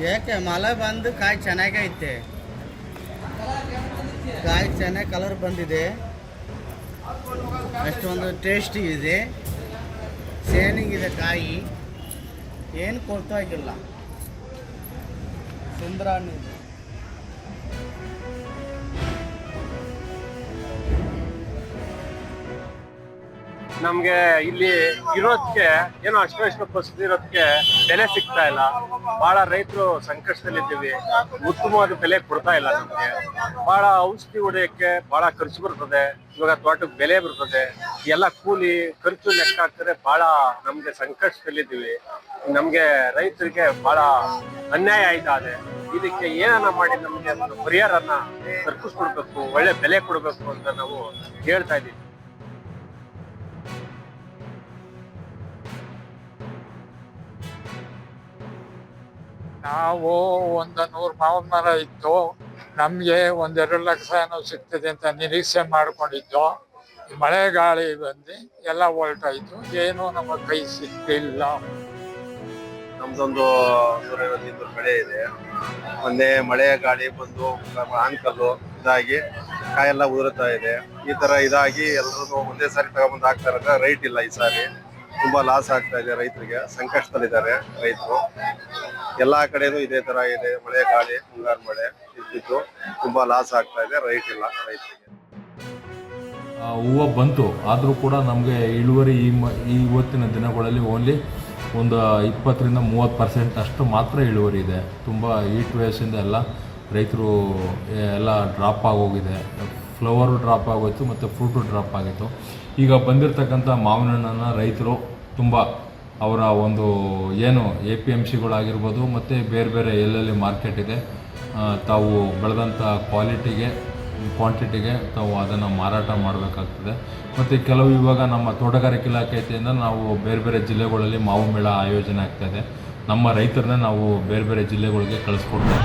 ಯಾಕೆ ಮಳೆ ಬಂದು ಕಾಯಿ ಚೆನ್ನಾಗೈತೆ, ಕಾಯಿ ಚೆನ್ನಾಗಿ ಕಲರ್ ಬಂದಿದೆ, ಅಷ್ಟೊಂದು ಟೇಸ್ಟಿ ಇದೆ, ಸೇನಿಂಗ್ ಇದೆ ಕಾಯಿ, ಏನು ಕೊರತಾಗಿಲ್ಲ, ಸುಂದರ ಹಣ್ಣಿದೆ. ನಮ್ಗೆ ಇಲ್ಲಿ ಇರೋದಕ್ಕೆ ಏನೋ ಅಷ್ಟು ಪ್ರಸಿದ್ಧಿ ಇರೋದಕ್ಕೆ ಬೆಲೆ ಸಿಗ್ತಾ ಇಲ್ಲ. ಬಹಳ ರೈತರು ಸಂಕಷ್ಟದಲ್ಲಿದ್ದೀವಿ. ಉತ್ತಮವಾದ ಬೆಲೆ ಕೊಡ್ತಾ ಇಲ್ಲ ನಮ್ಗೆ. ಬಹಳ ಔಷಧಿ ಹೊಡೆಯಕ್ಕೆ ಬಹಳ ಖರ್ಚು ಬರ್ತದೆ. ಇವಾಗ ತೋಟಕ್ಕೆ ಬೆಲೆ ಬರ್ತದೆ, ಎಲ್ಲ ಕೂಲಿ ಖರ್ಚು ಲೆಕ್ಕ ಹಾಕಿದ್ರೆ ಬಹಳ ನಮ್ಗೆ ಸಂಕಷ್ಟದಲ್ಲಿದ್ದೀವಿ. ನಮ್ಗೆ ರೈತರಿಗೆ ಬಹಳ ಅನ್ಯಾಯ ಆಯ್ತಾ ಇದೆ. ಇದಕ್ಕೆ ಏನನ್ನ ಮಾಡಿ ನಮ್ಗೆ ಒಂದು ಪರಿಹಾರನ ಕಲ್ಪಿಸ್ಕೊಡ್ಬೇಕು, ಒಳ್ಳೆ ಬೆಲೆ ಕೊಡ್ಬೇಕು ಅಂತ ನಾವು ಹೇಳ್ತಾ ಇದ್ದೀವಿ. ನಾವು ಒಂದು 100 ಮಾವಿನ ಮರ ಇತ್ತು. ನಮಗೆ 1-2 ಲಕ್ಷ ಏನೋ ಸಿಗ್ತದೆ ಅಂತ ನಿರೀಕ್ಷೆ ಮಾಡ್ಕೊಂಡಿದ್ದು. ಮಳೆ ಗಾಳಿ ಬಂದು ಎಲ್ಲ ಹೊರಟಾಯ್ತು, ಏನೂ ನಮ್ಮ ಕೈ ಸಿಕ್ಕಿಲ್ಲ. ನಮ್ದೊಂದು 150 ಬೆಳೆ ಇದೆ. ಒಂದೇ ಮಳೆ ಗಾಳಿ ಬಂದು ಆನ್ಕಲ್ಲು ಇದಾಗಿ ಕಾಯೆಲ್ಲ ಉದುರುತ್ತಾ ಇದೆ. ಈ ತರ ಇದಾಗಿ ಎಲ್ಲರೂ ಒಂದೇ ಸಾರಿ ತಗೊಂಬಂದು ಹಾಕ್ತಾ ಇರೋದ್ರೆ ರೈಟ್ ಇಲ್ಲ. ಈ ಸಾರಿ ತುಂಬಾ ಲಾಸ್ ಆಗ್ತಾ ಇದೆ ರೈತರಿಗೆ, ಸಂಕಷ್ಟದಲ್ಲಿದ್ದಾರೆ ರೈತರು. ಎಲ್ಲಾ ಕಡೆನೂ ಇದೇ ತರ ಇದೆ, ಮಳೆ ಗಾಳಿ ಮುಂಗಾರು ಮಳೆ ಇದ್ದಿದ್ದು ತುಂಬಾ ಲಾಸ್ ಆಗ್ತಾ ಇದೆ, ರೈಟ್ ಇಲ್ಲ ರೈತರಿಗೆ. ಹೂವು ಬಂತು, ಆದರೂ ಕೂಡ ನಮಗೆ ಇಳುವರಿ ಇವತ್ತಿನ ದಿನಗಳಲ್ಲಿ ಓನ್ಲಿ ಒಂದು 20-30% ಅಷ್ಟು ಮಾತ್ರ ಇಳುವರಿ ಇದೆ. ತುಂಬ ಹೀಟ್ ವೇವ್ಸಿಂದ ಎಲ್ಲ ರೈತರು ಎಲ್ಲ ಡ್ರಾಪ್ ಆಗೋಗಿದೆ. ಫ್ಲವರು ಡ್ರಾಪ್ ಆಗೋಯ್ತು ಮತ್ತು ಫ್ರೂಟು ಡ್ರಾಪ್ ಆಗಿತ್ತು. ಈಗ ಬಂದಿರತಕ್ಕಂಥ ಮಾವಿನ ಹಣ್ಣನ್ನು ರೈತರು ತುಂಬ ಅವರ ಒಂದು ಏನು APMCಗಳಾಗಿರ್ಬೋದು ಮತ್ತು ಬೇರೆ ಬೇರೆ ಎಲ್ಲೆಲ್ಲಿ ಮಾರ್ಕೆಟ್ ಇದೆ, ತಾವು ಬೆಳೆದಂಥ ಕ್ವಾಂಟಿಟಿಗೆ ತಾವು ಅದನ್ನು ಮಾರಾಟ ಮಾಡಬೇಕಾಗ್ತದೆ. ಮತ್ತು ಕೆಲವು ಇವಾಗ ನಮ್ಮ ತೋಟಗಾರಿಕೆ ಇಲಾಖೆಯಿಂದ ನಾವು ಬೇರೆ ಬೇರೆ ಜಿಲ್ಲೆಗಳಲ್ಲಿ ಮಾವು ಮೇಳ ಆಯೋಜನೆ ಆಗ್ತಾಯಿದೆ. ನಮ್ಮ ರೈತರನ್ನ ನಾವು ಬೇರೆ ಬೇರೆ ಜಿಲ್ಲೆಗಳಿಗೆ ಕಳಿಸ್ಕೊಡ್ತೇವೆ.